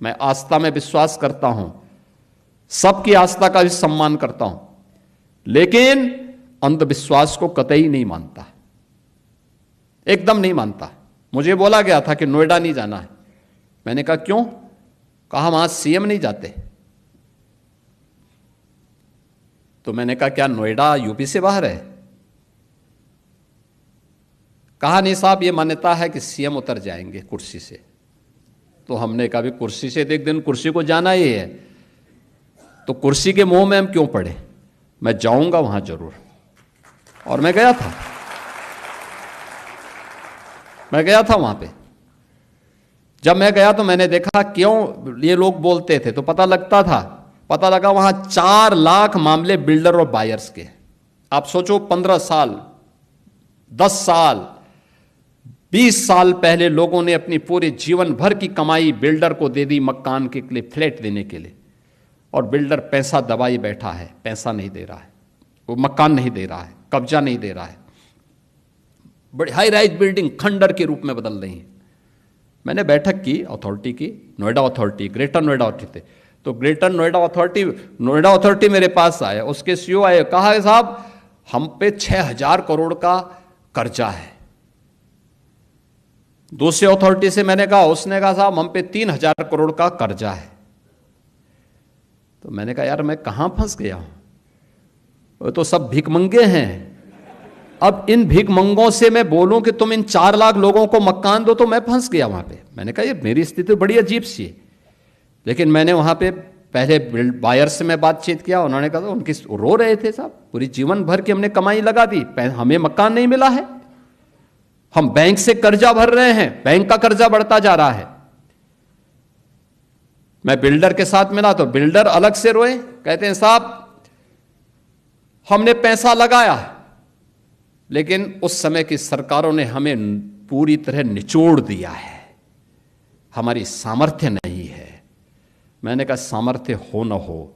मैं आस्था में विश्वास करता हूं, सबकी आस्था का भी सम्मान करता हूं, लेकिन अंधविश्वास को कतई नहीं मानता, एकदम नहीं मानता। मुझे बोला गया था कि नोएडा नहीं जाना है। मैंने कहा क्यों? कहा वहां सीएम नहीं जाते। तो मैंने कहा क्या नोएडा यूपी से बाहर है? कहा नहीं साहब, ये मान्यता है कि सीएम उतर जाएंगे कुर्सी से। तो हमने कहा भी कुर्सी से तो एक दिन कुर्सी को जाना ही है, तो कुर्सी के मोह में हम क्यों पड़े? मैं जाऊंगा वहां जरूर। और मैं गया था वहां पे। जब मैं गया तो मैंने देखा क्यों ये लोग बोलते थे, तो पता लगा वहां 4 लाख मामले बिल्डर और बायर्स के। आप सोचो 15 साल, 10 साल, 20 साल पहले लोगों ने अपनी पूरे जीवन भर की कमाई बिल्डर को दे दी मकान के लिए, फ्लैट देने के लिए, और बिल्डर पैसा दबाई बैठा है, पैसा नहीं दे रहा है, वो मकान नहीं दे रहा है, कब्जा नहीं दे रहा है, बड़ी हाई राइज बिल्डिंग खंडर के रूप में बदल रही है। मैंने बैठक की अथॉरिटी की, Noida authority, greater Noida authority. तो ग्रेटर नोएडा अथॉरिटी मेरे पास आया, उसके सीईओ आए, कहा साहब हम पे 6,000 करोड़ का कर्जा है। दूसरी अथॉरिटी से मैंने कहा, उसने कहा साहब हम पे 3,000 करोड़ का कर्जा है। तो मैंने कहा यार मैं कहां फंस गया हूं, वो तो सब भिखमंगे हैं। अब इन भिखमंगों से मैं बोलूं कि तुम इन 4 लाख लोगों को मकान दो, तो मैं फंस गया वहां पे। मैंने कहा ये मेरी स्थिति बड़ी अजीब सी है। लेकिन मैंने वहां पे पहले बायर से मैं बातचीत किया, उन्होंने कहा, उनकी रो रहे थे साहब, पूरी जीवन भर की हमने कमाई लगा दी, हमें मकान नहीं मिला है, हम बैंक से कर्जा भर रहे हैं, बैंक का कर्जा बढ़ता जा रहा है। मैं बिल्डर के साथ मिला तो बिल्डर अलग से रोए, कहते हैं साहब हमने पैसा लगाया, लेकिन उस समय की सरकारों ने हमें पूरी तरह निचोड़ दिया है, हमारी सामर्थ्य नहीं है। मैंने कहा सामर्थ्य हो न हो,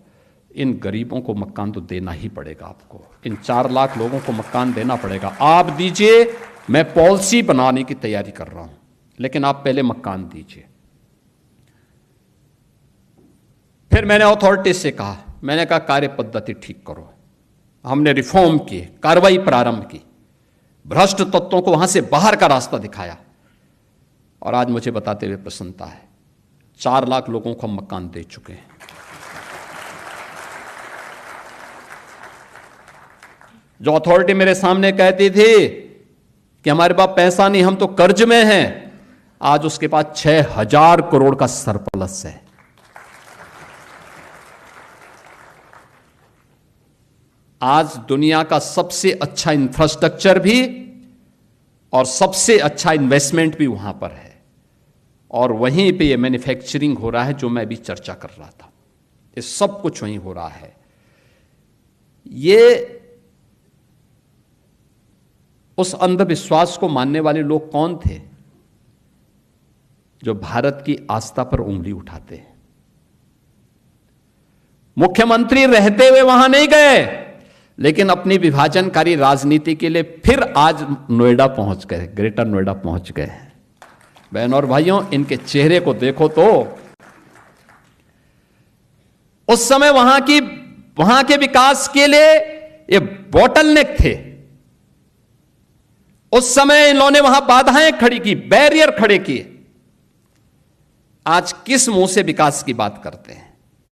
इन गरीबों को मकान तो देना ही पड़ेगा आपको, इन 4 लाख लोगों को मकान देना पड़ेगा। आप दीजिए, मैं पॉलिसी बनाने की तैयारी कर रहा हूं, लेकिन आप पहले मकान दीजिए। फिर मैंने अथॉरिटी से कहा, मैंने कहा कार्य पद्धति ठीक करो। हमने रिफॉर्म की, कार्रवाई प्रारंभ की, भ्रष्ट तत्वों को वहां से बाहर का रास्ता दिखाया, और आज मुझे बताते हुए प्रसन्नता है 4 लाख लोगों को हम मकान दे चुके हैं। जो अथॉरिटी मेरे सामने कहती थी कि हमारे पास पैसा नहीं, हम तो कर्ज में हैं, आज उसके पास 6,000 करोड़ का सरप्लस है। आज दुनिया का सबसे अच्छा इंफ्रास्ट्रक्चर भी और सबसे अच्छा इन्वेस्टमेंट भी वहां पर है, और वहीं पे ये मैन्युफैक्चरिंग हो रहा है जो मैं अभी चर्चा कर रहा था, ये सब कुछ वहीं हो रहा है। ये उस अंधविश्वास को मानने वाले लोग कौन थे जो भारत की आस्था पर उंगली उठाते हैं? मुख्यमंत्री रहते हुए वहां नहीं गए, लेकिन अपनी विभाजनकारी राजनीति के लिए फिर आज नोएडा पहुंच गए, ग्रेटर नोएडा पहुंच गए। बहन और भाइयों, इनके चेहरे को देखो तो उस समय वहां के विकास के लिए ये बॉटलनेक थे। उस समय इन्होंने वहां बाधाएं खड़ी की, बैरियर खड़े किए। आज किस मुंह से विकास की बात करते हैं?